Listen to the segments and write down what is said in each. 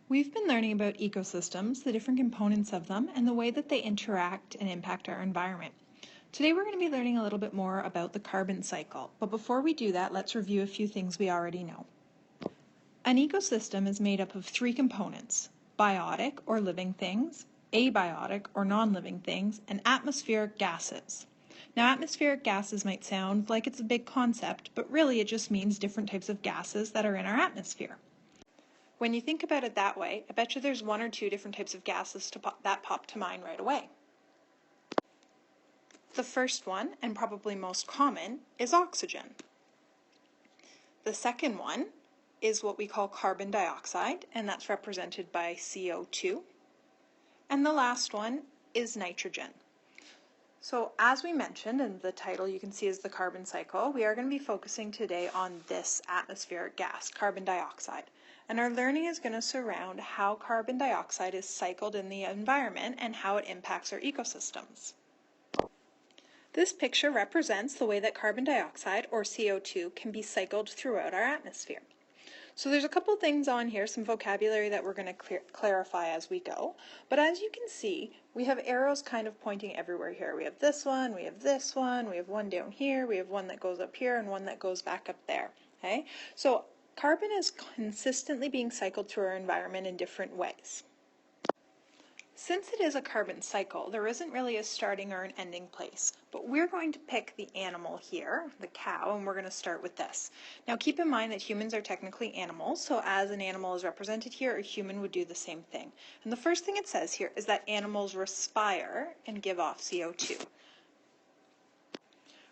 We've been learning about ecosystems, the different components of them, and the way that they interact and impact our environment. Today we're going to be learning a little bit more about the carbon cycle, but before we do that, let's review a few things we already know. An ecosystem is made up of three components: biotic or living things, abiotic or non-living things, and atmospheric gases. Now, atmospheric gases might sound like it's a big concept, but really it just means different types of gases that are in our atmosphere. When you think about it that way, I bet you there's one or two different types of gases that pop to mind right away. The first one, and probably most common, is oxygen. The second one is what we call carbon dioxide, and that's represented by CO2. And the last one is nitrogen. So as we mentioned, and the title you can see is the carbon cycle, we are going to be focusing today on this atmospheric gas, carbon dioxide. And our learning is going to surround how carbon dioxide is cycled in the environment and how it impacts our ecosystems. This picture represents the way that carbon dioxide, or CO2, can be cycled throughout our atmosphere. So there's a couple things on here, some vocabulary that we're going to clarify as we go. But as you can see, we have arrows kind of pointing everywhere here. We have this one, we have this one, we have one down here, we have one that goes up here, and one that goes back up there. Okay? So carbon is consistently being cycled through our environment in different ways. Since it is a carbon cycle, there isn't really a starting or an ending place, but we're going to pick the animal here, the cow, and we're going to start with this. Now keep in mind that humans are technically animals, so as an animal is represented here, a human would do the same thing. And the first thing it says here is that animals respire and give off CO2.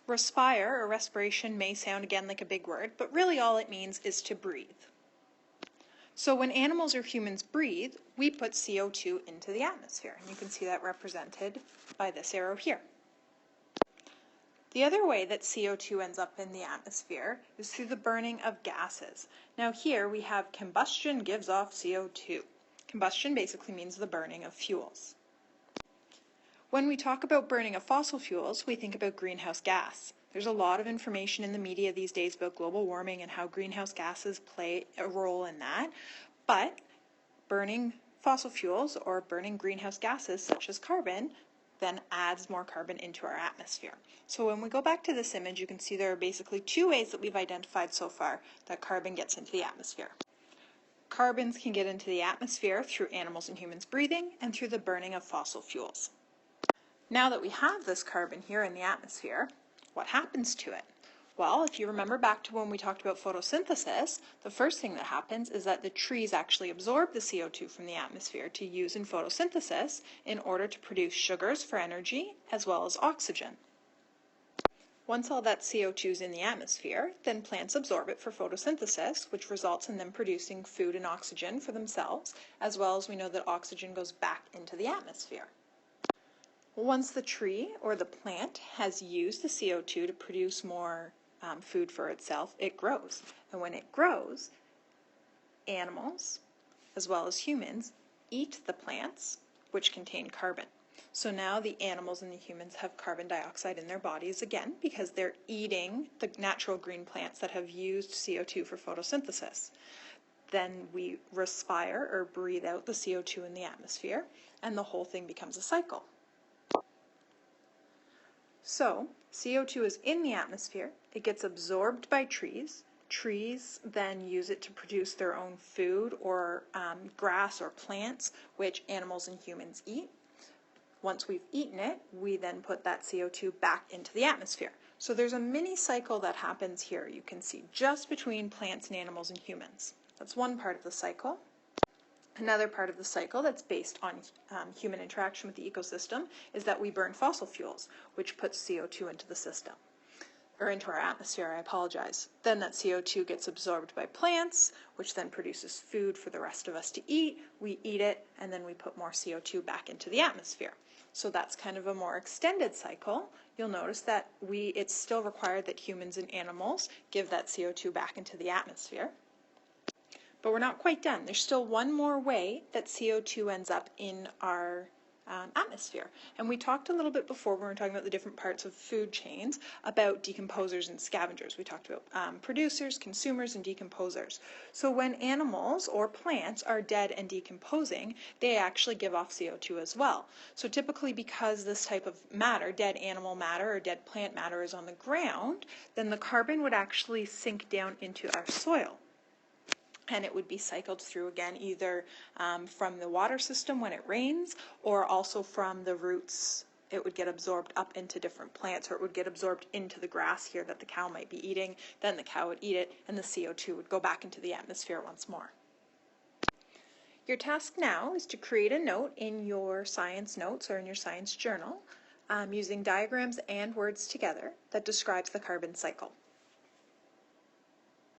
Respire, or respiration, may sound again like a big word, but really all it means is to breathe. So when animals or humans breathe, we put CO2 into the atmosphere, and you can see that represented by this arrow here. The other way that CO2 ends up in the atmosphere is through the burning of gases. Now here we have combustion gives off CO2. Combustion basically means the burning of fuels. When we talk about burning of fossil fuels, we think about greenhouse gas. There's a lot of information in the media these days about global warming and how greenhouse gases play a role in that, but burning fossil fuels or burning greenhouse gases such as carbon then adds more carbon into our atmosphere. So when we go back to this image, you can see there are basically two ways that we've identified so far that carbon gets into the atmosphere. Carbons can get into the atmosphere through animals and humans breathing and through the burning of fossil fuels. Now that we have this carbon here in the atmosphere, what happens to it? Well, if you remember back to when we talked about photosynthesis, the first thing that happens is that the trees actually absorb the CO2 from the atmosphere to use in photosynthesis in order to produce sugars for energy as well as oxygen. Once all that CO2 is in the atmosphere, then plants absorb it for photosynthesis, which results in them producing food and oxygen for themselves, as well as we know that oxygen goes back into the atmosphere. Once the tree or the plant has used the CO2 to produce more food for itself, it grows. And when it grows, animals, as well as humans, eat the plants, which contain carbon. So now the animals and the humans have carbon dioxide in their bodies again because they're eating the natural green plants that have used CO2 for photosynthesis. Then we respire or breathe out the CO2 in the atmosphere, and the whole thing becomes a cycle. So, CO2 is in the atmosphere, it gets absorbed by trees. Trees then use it to produce their own food or grass or plants, which animals and humans eat. Once we've eaten it, we then put that CO2 back into the atmosphere. So there's a mini cycle that happens here, you can see, just between plants and animals and humans. That's one part of the cycle. Another part of the cycle that's based on human interaction with the ecosystem is that we burn fossil fuels, which puts CO2 into the system, or into our atmosphere, I apologize. Then that CO2 gets absorbed by plants, which then produces food for the rest of us to eat. We eat it, and then we put more CO2 back into the atmosphere. So that's kind of a more extended cycle. You'll notice that it's still required that humans and animals give that CO2 back into the atmosphere. But we're not quite done. There's still one more way that CO2 ends up in our atmosphere. And we talked a little bit before when we were talking about the different parts of food chains about decomposers and scavengers. We talked about producers, consumers, and decomposers. So when animals or plants are dead and decomposing, they actually give off CO2 as well. So typically because this type of matter, dead animal matter or dead plant matter, is on the ground, then the carbon would actually sink down into our soil. And it would be cycled through again either from the water system when it rains, or also from the roots. It would get absorbed up into different plants, or it would get absorbed into the grass here that the cow might be eating. Then the cow would eat it, and the CO2 would go back into the atmosphere once more. Your task now is to create a note in your science notes or in your science journal using diagrams and words together that describes the carbon cycle.